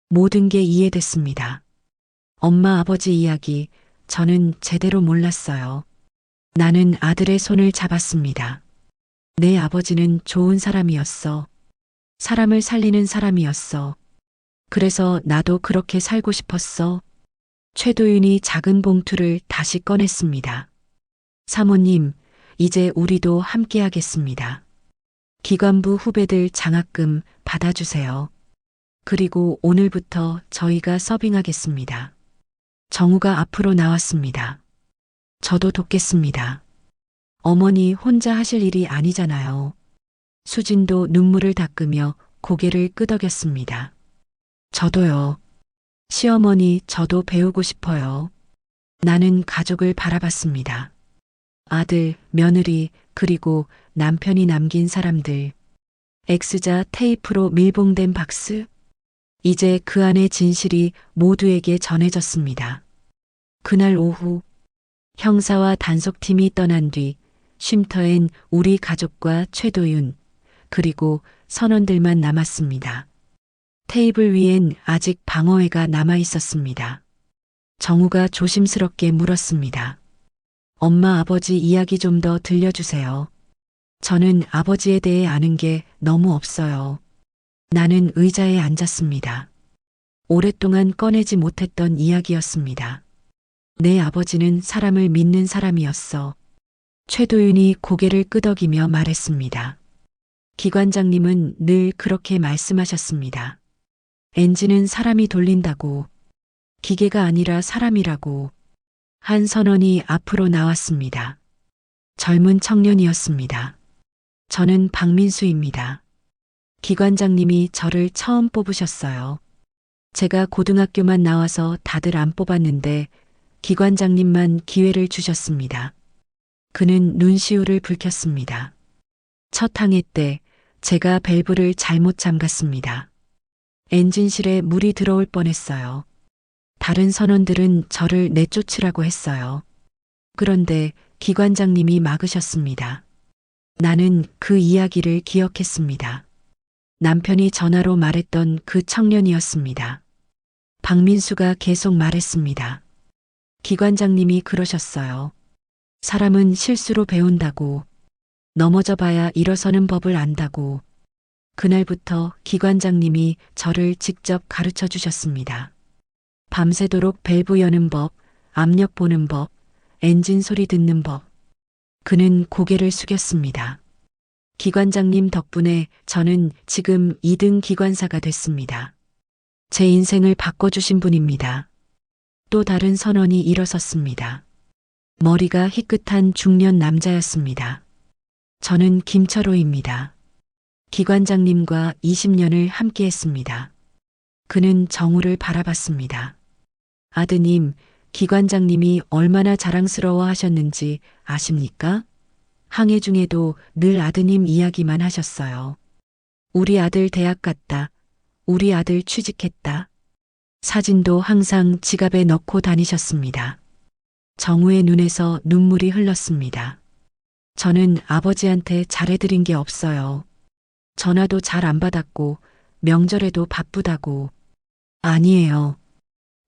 모든 게 이해됐습니다. 엄마 아버지 이야기 저는 제대로 몰랐어요. 나는 아들의 손을 잡았습니다. 내 아버지는 좋은 사람이었어. 사람을 살리는 사람이었어. 그래서 나도 그렇게 살고 싶었어. 최도윤이 작은 봉투를 다시 꺼냈습니다. 사모님, 이제 우리도 함께 하겠습니다. 기관부 후배들 장학금 받아주세요. 그리고 오늘부터 저희가 서빙하겠습니다. 정우가 앞으로 나왔습니다. 저도 돕겠습니다. 어머니 혼자 하실 일이 아니잖아요. 수진도 눈물을 닦으며 고개를 끄덕였습니다. 저도요. 시어머니, 저도 배우고 싶어요. 나는 가족을 바라봤습니다. 아들, 며느리, 그리고 남편이 남긴 사람들. X자 테이프로 밀봉된 박스. 이제 그 안의 진실이 모두에게 전해졌습니다. 그날 오후, 형사와 단속팀이 떠난 뒤 쉼터엔 우리 가족과 최도윤, 그리고 선원들만 남았습니다. 테이블 위엔 아직 방어회가 남아 있었습니다. 정우가 조심스럽게 물었습니다. 엄마, 아버지 이야기 좀 더 들려주세요. 저는 아버지에 대해 아는 게 너무 없어요. 나는 의자에 앉았습니다. 오랫동안 꺼내지 못했던 이야기였습니다. 내 아버지는 사람을 믿는 사람이었어. 최도윤이 고개를 끄덕이며 말했습니다. 기관장님은 늘 그렇게 말씀하셨습니다. 엔진은 사람이 돌린다고, 기계가 아니라 사람이라고. 한 선원이 앞으로 나왔습니다. 젊은 청년이었습니다. 저는 박민수입니다. 기관장님이 저를 처음 뽑으셨어요. 제가 고등학교만 나와서 다들 안 뽑았는데 기관장님만 기회를 주셨습니다. 그는 눈시울을 붉혔습니다. 첫 항해 때 제가 밸브를 잘못 잠갔습니다. 엔진실에 물이 들어올 뻔했어요. 다른 선원들은 저를 내쫓으라고 했어요. 그런데 기관장님이 막으셨습니다. 나는 그 이야기를 기억했습니다. 남편이 전화로 말했던 그 청년이었습니다. 박민수가 계속 말했습니다. 기관장님이 그러셨어요. 사람은 실수로 배운다고, 넘어져 봐야 일어서는 법을 안다고. 그날부터 기관장님이 저를 직접 가르쳐 주셨습니다. 밤새도록 밸브 여는 법, 압력 보는 법, 엔진 소리 듣는 법. 그는 고개를 숙였습니다. 기관장님 덕분에 저는 지금 2등 기관사가 됐습니다. 제 인생을 바꿔주신 분입니다. 또 다른 선원이 일어섰습니다. 머리가 희끗한 중년 남자였습니다. 저는 김철호입니다. 기관장님과 20년을 함께했습니다. 그는 정우를 바라봤습니다. 아드님, 기관장님이 얼마나 자랑스러워 하셨는지 아십니까? 항해 중에도 늘 아드님 이야기만 하셨어요. 우리 아들 대학 갔다. 우리 아들 취직했다. 사진도 항상 지갑에 넣고 다니셨습니다. 정우의 눈에서 눈물이 흘렀습니다. 저는 아버지한테 잘해드린 게 없어요. 전화도 잘 안 받았고 명절에도 바쁘다고. 아니에요.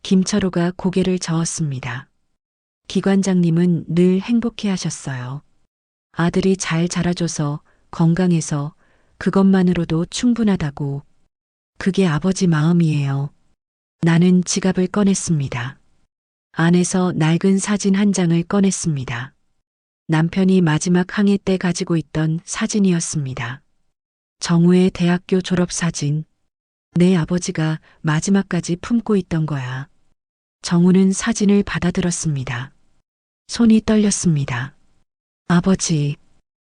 김철호가 고개를 저었습니다. 기관장님은 늘 행복해 하셨어요. 아들이 잘 자라줘서 건강해서 그것만으로도 충분하다고. 그게 아버지 마음이에요. 나는 지갑을 꺼냈습니다. 안에서 낡은 사진 한 장을 꺼냈습니다. 남편이 마지막 항해 때 가지고 있던 사진이었습니다. 정우의 대학교 졸업 사진. 내 아버지가 마지막까지 품고 있던 거야. 정우는 사진을 받아들었습니다. 손이 떨렸습니다. 아버지.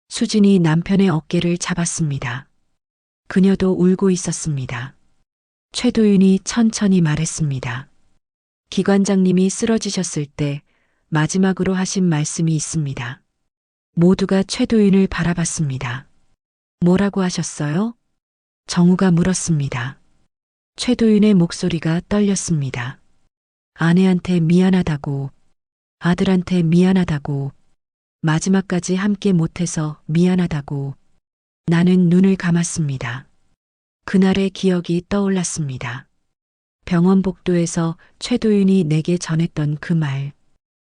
수진이 남편의 어깨를 잡았습니다. 그녀도 울고 있었습니다. 최도윤이 천천히 말했습니다. 기관장님이 쓰러지셨을 때 마지막으로 하신 말씀이 있습니다. 모두가 최도윤을 바라봤습니다. 뭐라고 하셨어요? 정우가 물었습니다. 최도윤의 목소리가 떨렸습니다. 아내한테 미안하다고, 아들한테 미안하다고, 마지막까지 함께 못해서 미안하다고. 나는 눈을 감았습니다. 그날의 기억이 떠올랐습니다. 병원 복도에서 최도윤이 내게 전했던 그 말.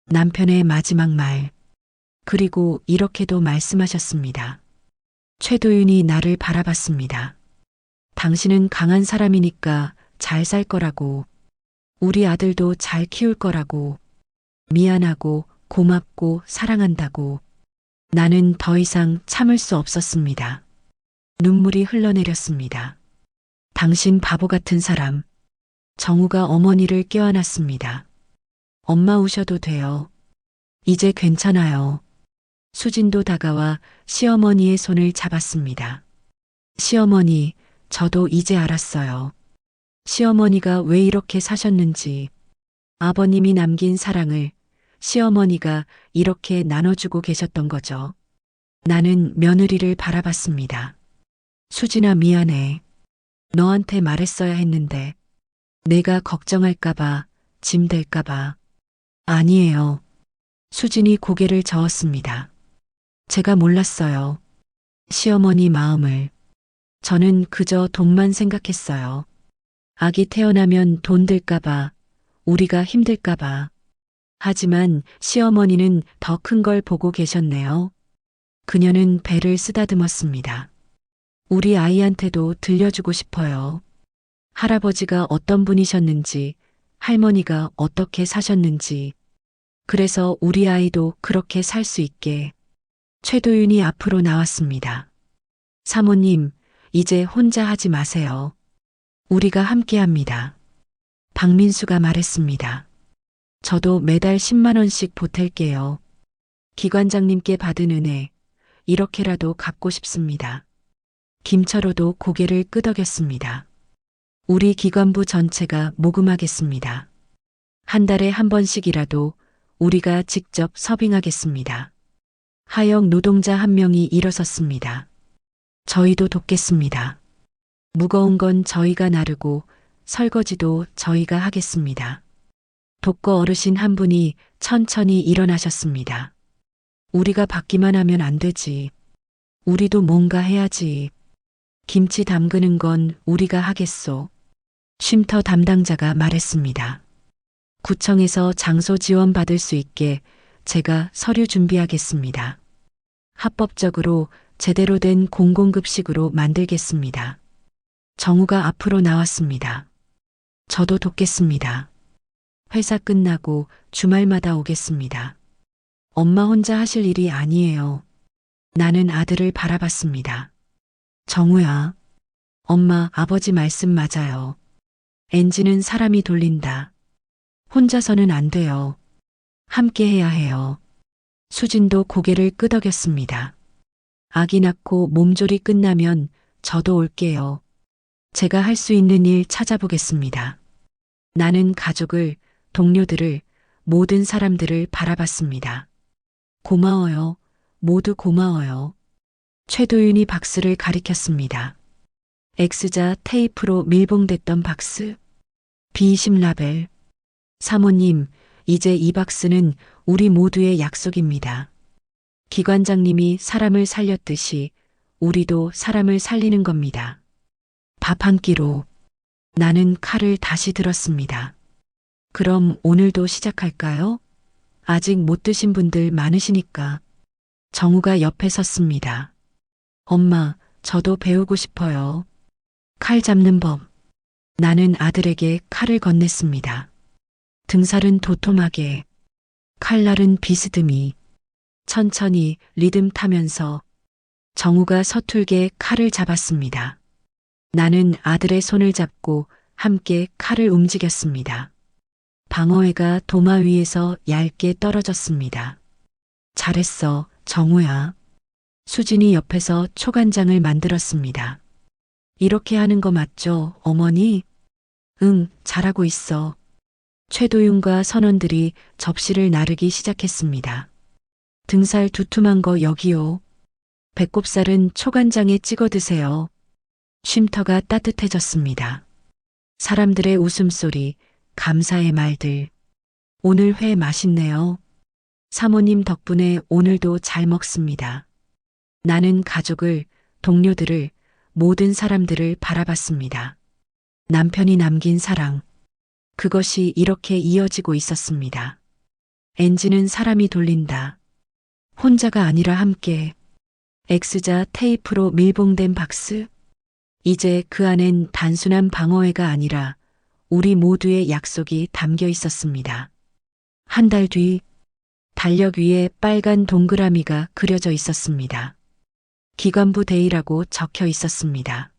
남편의 마지막 말. 그리고 이렇게도 말씀하셨습니다. 최도윤이 나를 바라봤습니다. 당신은 강한 사람이니까 잘 살 거라고. 우리 아들도 잘 키울 거라고. 미안하고 고맙고 사랑한다고. 나는 더 이상 참을 수 없었습니다. 눈물이 흘러내렸습니다. 당신 바보 같은 사람. 정우가 어머니를 껴안았습니다. 엄마 우셔도 돼요. 이제 괜찮아요. 수진도 다가와 시어머니의 손을 잡았습니다. 시어머니, 저도 이제 알았어요. 시어머니가 왜 이렇게 사셨는지, 아버님이 남긴 사랑을 시어머니가 이렇게 나눠주고 계셨던 거죠. 나는 며느리를 바라봤습니다. 수진아, 미안해. 너한테 말했어야 했는데 내가 걱정할까봐, 짐 될까봐. 아니에요. 수진이 고개를 저었습니다. 제가 몰랐어요. 시어머니 마음을. 저는 그저 돈만 생각했어요. 아기 태어나면 돈 들까봐, 우리가 힘들까봐. 하지만 시어머니는 더 큰 걸 보고 계셨네요. 그녀는 배를 쓰다듬었습니다. 우리 아이한테도 들려주고 싶어요. 할아버지가 어떤 분이셨는지, 할머니가 어떻게 사셨는지. 그래서 우리 아이도 그렇게 살 수 있게. 최도윤이 앞으로 나왔습니다. 사모님, 이제 혼자 하지 마세요. 우리가 함께 합니다. 박민수가 말했습니다. 저도 매달 10만 원씩 보탤게요. 기관장님께 받은 은혜, 이렇게라도 갚고 싶습니다. 김철호도 고개를 끄덕였습니다. 우리 기관부 전체가 모금하겠습니다. 한 달에 한 번씩이라도 우리가 직접 서빙하겠습니다. 하역 노동자 한 명이 일어섰습니다. 저희도 돕겠습니다. 무거운 건 저희가 나르고 설거지도 저희가 하겠습니다. 독거 어르신 한 분이 천천히 일어나셨습니다. 우리가 받기만 하면 안 되지. 우리도 뭔가 해야지. 김치 담그는 건 우리가 하겠소. 쉼터 담당자가 말했습니다. 구청에서 장소 지원 받을 수 있게 제가 서류 준비하겠습니다. 합법적으로 제대로 된 공공급식으로 만들겠습니다. 정우가 앞으로 나왔습니다. 저도 돕겠습니다. 회사 끝나고 주말마다 오겠습니다. 엄마 혼자 하실 일이 아니에요. 나는 아들을 바라봤습니다. 정우야, 엄마, 아버지 말씀 맞아요. 엔진은 사람이 돌린다. 혼자서는 안 돼요. 함께 해야 해요. 수진도 고개를 끄덕였습니다. 아기 낳고 몸조리 끝나면 저도 올게요. 제가 할 수 있는 일 찾아보겠습니다. 나는 가족을, 동료들을, 모든 사람들을 바라봤습니다. 고마워요. 모두 고마워요. 최도윤이 박스를 가리켰습니다. X자 테이프로 밀봉됐던 박스. B20 라벨. 사모님, 이제 이 박스는 우리 모두의 약속입니다. 기관장님이 사람을 살렸듯이 우리도 사람을 살리는 겁니다. 밥 한 끼로. 나는 칼을 다시 들었습니다. 그럼 오늘도 시작할까요? 아직 못 드신 분들 많으시니까. 정우가 옆에 섰습니다. 엄마, 저도 배우고 싶어요. 칼 잡는 법. 나는 아들에게 칼을 건넸습니다. 등살은 도톰하게, 칼날은 비스듬히, 천천히 리듬 타면서 정우가 서툴게 칼을 잡았습니다. 나는 아들의 손을 잡고 함께 칼을 움직였습니다. 방어회가 도마 위에서 얇게 떨어졌습니다. 잘했어, 정우야. 수진이 옆에서 초간장을 만들었습니다. 이렇게 하는 거 맞죠, 어머니? 응, 잘하고 있어. 최도윤과 선원들이 접시를 나르기 시작했습니다. 등살 두툼한 거 여기요. 배꼽살은 초간장에 찍어 드세요. 쉼터가 따뜻해졌습니다. 사람들의 웃음소리, 감사의 말들. 오늘 회 맛있네요. 사모님 덕분에 오늘도 잘 먹습니다. 나는 가족을, 동료들을, 모든 사람들을 바라봤습니다. 남편이 남긴 사랑. 그것이 이렇게 이어지고 있었습니다. 엔진은 사람이 돌린다. 혼자가 아니라 함께. X자 테이프로 밀봉된 박스. 이제 그 안엔 단순한 방어회가 아니라 우리 모두의 약속이 담겨 있었습니다. 한 달 뒤, 달력 위에 빨간 동그라미가 그려져 있었습니다. 기관부 데이라고 적혀 있었습니다.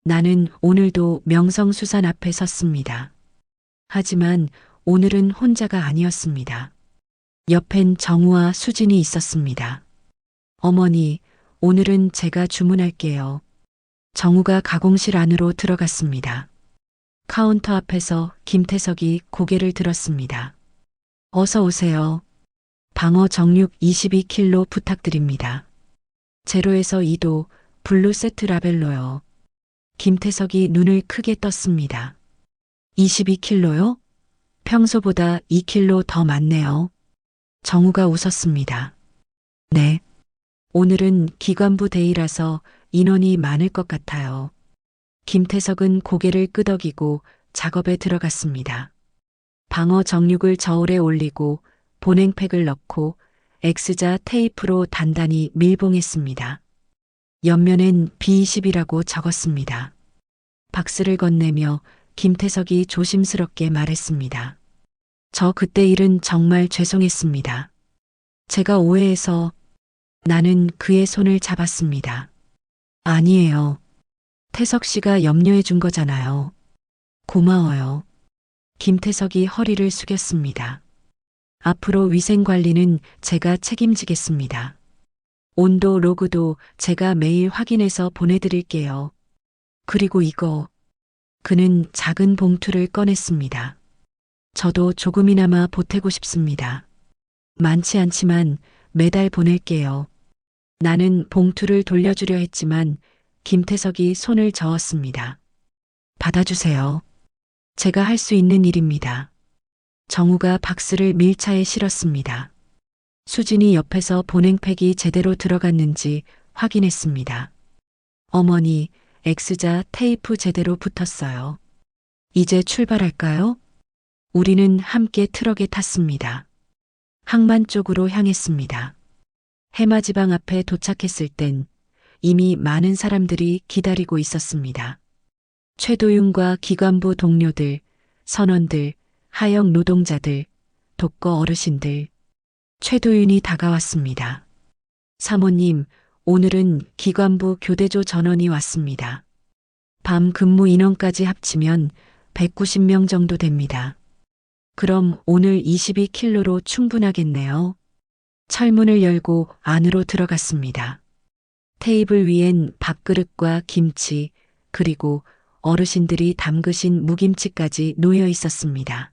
나는 오늘도 명성수산 앞에 섰습니다. 하지만 오늘은 혼자가 아니었습니다. 옆엔 정우와 수진이 있었습니다. 어머니, 오늘은 제가 주문할게요. 정우가 가공실 안으로 들어갔습니다. 카운터 앞에서 김태석이 고개를 들었습니다. 어서 오세요. 방어 정육 22kg 부탁드립니다. 0에서 2도 블루 세트 라벨로요. 김태석이 눈을 크게 떴습니다. 22kg요? 평소보다 2kg 더 많네요. 정우가 웃었습니다. 네. 오늘은 기관부 데이라서 인원이 많을 것 같아요. 김태석은 고개를 끄덕이고 작업에 들어갔습니다. 방어 정육을 저울에 올리고 보냉팩을 넣고 X자 테이프로 단단히 밀봉했습니다. 옆면엔 B20이라고 적었습니다. 박스를 건네며 김태석이 조심스럽게 말했습니다. 저 그때 일은 정말 죄송했습니다. 제가 오해해서. 나는 그의 손을 잡았습니다. 아니에요. 태석 씨가 염려해 준 거잖아요. 고마워요. 김태석이 허리를 숙였습니다. 앞으로 위생 관리는 제가 책임지겠습니다. 온도 로그도 제가 매일 확인해서 보내드릴게요. 그리고 이거. 그는 작은 봉투를 꺼냈습니다. 저도 조금이나마 보태고 싶습니다. 많지 않지만 매달 보낼게요. 나는 봉투를 돌려주려 했지만 김태석이 손을 저었습니다. 받아주세요. 제가 할 수 있는 일입니다. 정우가 박스를 밀차에 실었습니다. 수진이 옆에서 보냉팩이 제대로 들어갔는지 확인했습니다. 어머니, X자 테이프 제대로 붙었어요. 이제 출발할까요? 우리는 함께 트럭에 탔습니다. 항만 쪽으로 향했습니다. 해마지방 앞에 도착했을 땐 이미 많은 사람들이 기다리고 있었습니다. 최도윤과 기관부 동료들, 선원들, 하역 노동자들, 독거 어르신들. 최도윤이 다가왔습니다. 사모님, 오늘은 기관부 교대조 전원이 왔습니다. 밤 근무 인원까지 합치면 190명 정도 됩니다. 그럼 오늘 22kg로 충분하겠네요. 철문을 열고 안으로 들어갔습니다. 테이블 위엔 밥그릇과 김치, 그리고 어르신들이 담그신 무김치까지 놓여 있었습니다.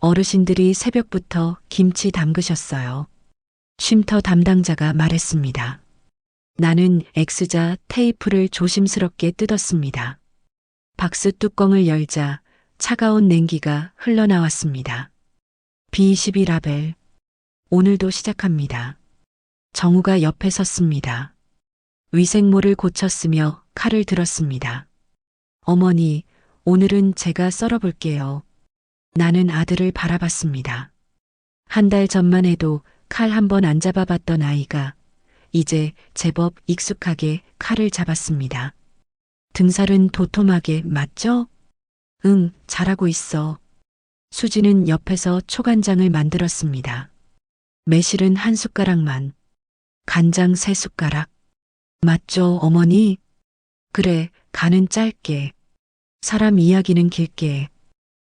어르신들이 새벽부터 김치 담그셨어요. 쉼터 담당자가 말했습니다. 나는 X자 테이프를 조심스럽게 뜯었습니다. 박스 뚜껑을 열자 차가운 냉기가 흘러나왔습니다. B12 라벨. 오늘도 시작합니다. 정우가 옆에 섰습니다. 위생모를 고쳤으며 칼을 들었습니다. 어머니, 오늘은 제가 썰어볼게요. 나는 아들을 바라봤습니다. 한 달 전만 해도 칼 한 번 안 잡아봤던 아이가 이제 제법 익숙하게 칼을 잡았습니다. 등살은 도톰하게 맞죠? 응, 잘하고 있어. 수지는 옆에서 초간장을 만들었습니다. 매실은 한 숟가락만. 간장 3숟가락. 맞죠, 어머니? 그래, 간은 짧게. 사람 이야기는 길게.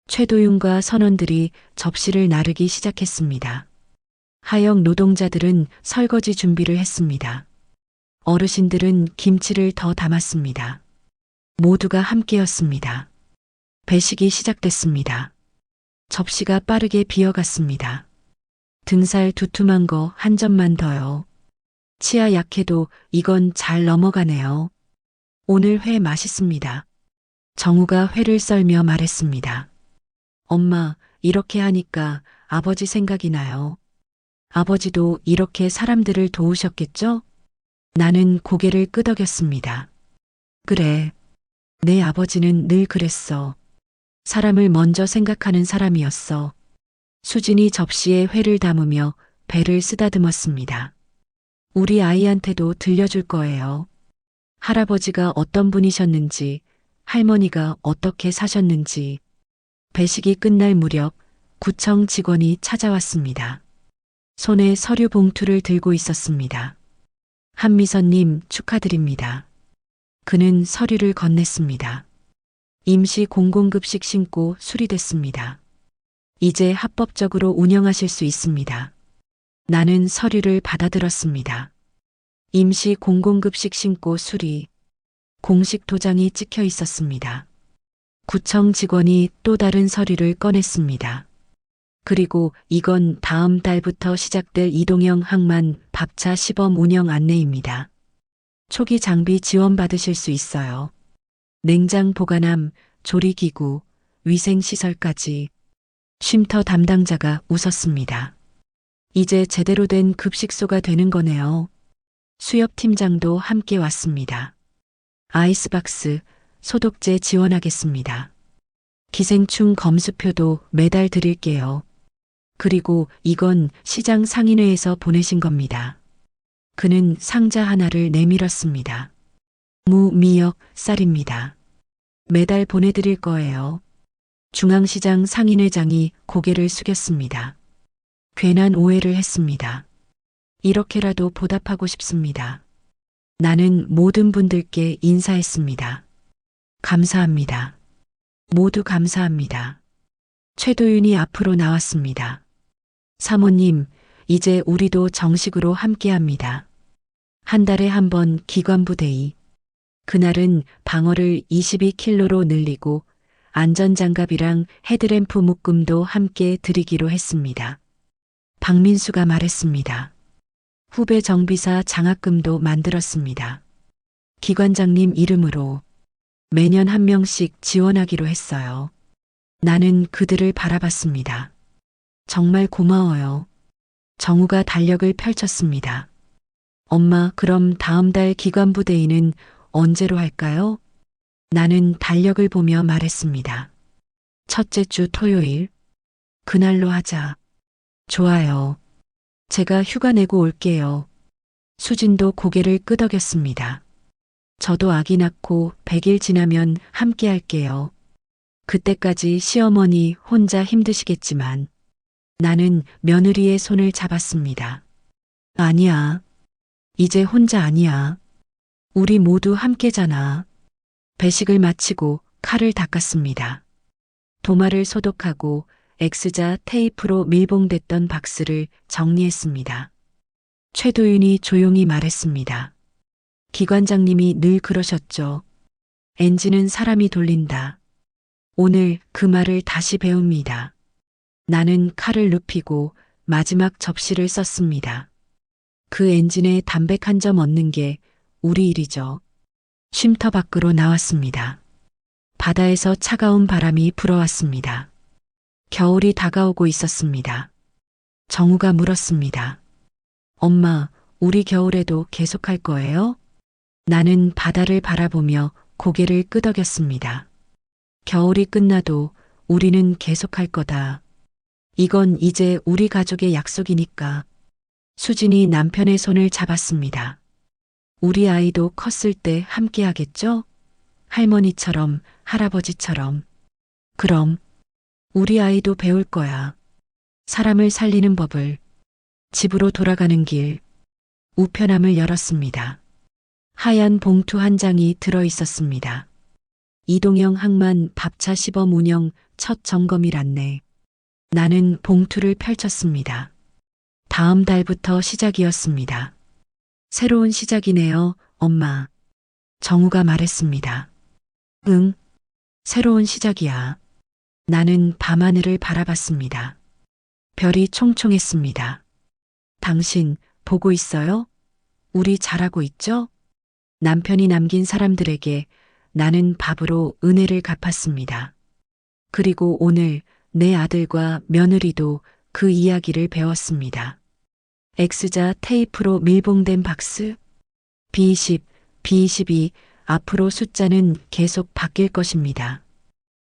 최도윤과 선원들이 접시를 나르기 시작했습니다. 하역 노동자들은 설거지 준비를 했습니다. 어르신들은 김치를 더 담았습니다. 모두가 함께였습니다. 배식이 시작됐습니다. 접시가 빠르게 비어갔습니다. 등살 두툼한 거 한 점만 더요. 치아 약해도 이건 잘 넘어가네요. 오늘 회 맛있습니다. 정우가 회를 썰며 말했습니다. 엄마, 이렇게 하니까 아버지 생각이 나요. 아버지도 이렇게 사람들을 도우셨겠죠? 나는 고개를 끄덕였습니다. 그래. 내 아버지는 늘 그랬어. 사람을 먼저 생각하는 사람이었어. 수진이 접시에 회를 담으며 배를 쓰다듬었습니다. 우리 아이한테도 들려줄 거예요. 할아버지가 어떤 분이셨는지, 할머니가 어떻게 사셨는지. 배식이 끝날 무렵 구청 직원이 찾아왔습니다. 손에 서류 봉투를 들고 있었습니다. 한미선님 축하드립니다. 그는 서류를 건넸습니다. 임시 공공급식 신고 수리됐습니다. 이제 합법적으로 운영하실 수 있습니다. 나는 서류를 받아들었습니다. 임시 공공급식 신고 수리. 공식 도장이 찍혀 있었습니다. 구청 직원이 또 다른 서류를 꺼냈습니다. 그리고 이건 다음 달부터 시작될 이동형 항만 밥차 시범 운영 안내입니다. 초기 장비 지원받으실 수 있어요. 냉장 보관함, 조리기구, 위생시설까지. 쉼터 담당자가 웃었습니다. 이제 제대로 된 급식소가 되는 거네요. 수협팀장도 함께 왔습니다. 아이스박스, 소독제 지원하겠습니다. 기생충 검수표도 매달 드릴게요. 그리고 이건 시장 상인회에서 보내신 겁니다. 그는 상자 하나를 내밀었습니다. 무, 미역, 쌀입니다. 매달 보내드릴 거예요. 중앙시장 상인회장이 고개를 숙였습니다. 괜한 오해를 했습니다. 이렇게라도 보답하고 싶습니다. 나는 모든 분들께 인사했습니다. 감사합니다. 모두 감사합니다. 최도윤이 앞으로 나왔습니다. 사모님, 이제 우리도 정식으로 함께합니다. 한 달에 한 번 기관부 데이. 그날은 방어를 22킬로로 늘리고 안전장갑이랑 헤드램프 묶음도 함께 드리기로 했습니다. 박민수가 말했습니다. 후배 정비사 장학금도 만들었습니다. 기관장님 이름으로 매년 한 명씩 지원하기로 했어요. 나는 그들을 바라봤습니다. 정말 고마워요. 정우가 달력을 펼쳤습니다. 엄마, 그럼 다음 달 기관부 데이는 언제로 할까요? 나는 달력을 보며 말했습니다. 첫째 주 토요일. 그날로 하자. 좋아요. 제가 휴가 내고 올게요. 수진도 고개를 끄덕였습니다. 저도 아기 낳고 100일 지나면 함께 할게요. 그때까지 시어머니 혼자 힘드시겠지만 나는 며느리의 손을 잡았습니다. 아니야. 이제 혼자 아니야. 우리 모두 함께잖아. 배식을 마치고 칼을 닦았습니다. 도마를 소독하고 X자 테이프로 밀봉됐던 박스를 정리했습니다. 최도윤이 조용히 말했습니다. 기관장님이 늘 그러셨죠. 엔진은 사람이 돌린다. 오늘 그 말을 다시 배웁니다. 나는 칼을 눕히고 마지막 접시를 썼습니다. 그 엔진에 담백 한 점 얻는 게 우리 일이죠. 쉼터 밖으로 나왔습니다. 바다에서 차가운 바람이 불어왔습니다. 겨울이 다가오고 있었습니다. 정우가 물었습니다. 엄마, 우리 겨울에도 계속할 거예요? 나는 바다를 바라보며 고개를 끄덕였습니다. 겨울이 끝나도 우리는 계속할 거다. 이건 이제 우리 가족의 약속이니까. 수진이 남편의 손을 잡았습니다. 우리 아이도 컸을 때 함께 하겠죠? 할머니처럼, 할아버지처럼. 그럼 우리 아이도 배울 거야. 사람을 살리는 법을. 집으로 돌아가는 길. 우편함을 열었습니다. 하얀 봉투 한 장이 들어 있었습니다. 이동형 항만 밥차 시범 운영 첫 점검일 안내. 나는 봉투를 펼쳤습니다. 다음 달부터 시작이었습니다. 새로운 시작이네요, 엄마. 정우가 말했습니다. 응, 새로운 시작이야. 나는 밤하늘을 바라봤습니다. 별이 총총했습니다. 당신 보고 있어요? 우리 잘하고 있죠? 남편이 남긴 사람들에게 나는 밥으로 은혜를 갚았습니다. 그리고 오늘 내 아들과 며느리도 그 이야기를 배웠습니다. X자 테이프로 밀봉된 박스. B20, B22, 앞으로 숫자는 계속 바뀔 것입니다.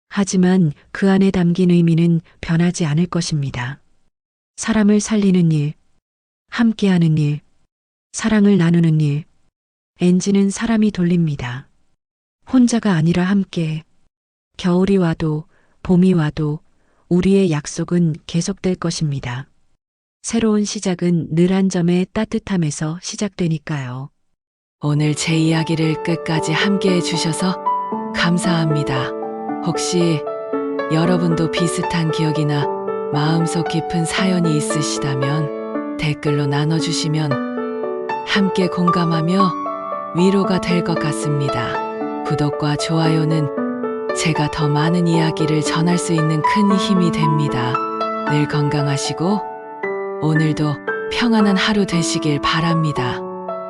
하지만 그 안에 담긴 의미는 변하지 않을 것입니다. 사람을 살리는 일, 함께하는 일, 사랑을 나누는 일. 엔진은 사람이 돌립니다. 혼자가 아니라 함께. 겨울이 와도 봄이 와도 우리의 약속은 계속될 것입니다. 새로운 시작은 늘 한 점의 따뜻함에서 시작되니까요. 오늘 제 이야기를 끝까지 함께 해주셔서 감사합니다. 혹시 여러분도 비슷한 기억이나 마음속 깊은 사연이 있으시다면 댓글로 나눠주시면 함께 공감하며 위로가 될 것 같습니다. 구독과 좋아요는 제가 더 많은 이야기를 전할 수 있는 큰 힘이 됩니다. 늘 건강하시고 오늘도 평안한 하루 되시길 바랍니다.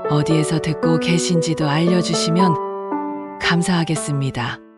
어디에서 듣고 계신지도 알려주시면 감사하겠습니다.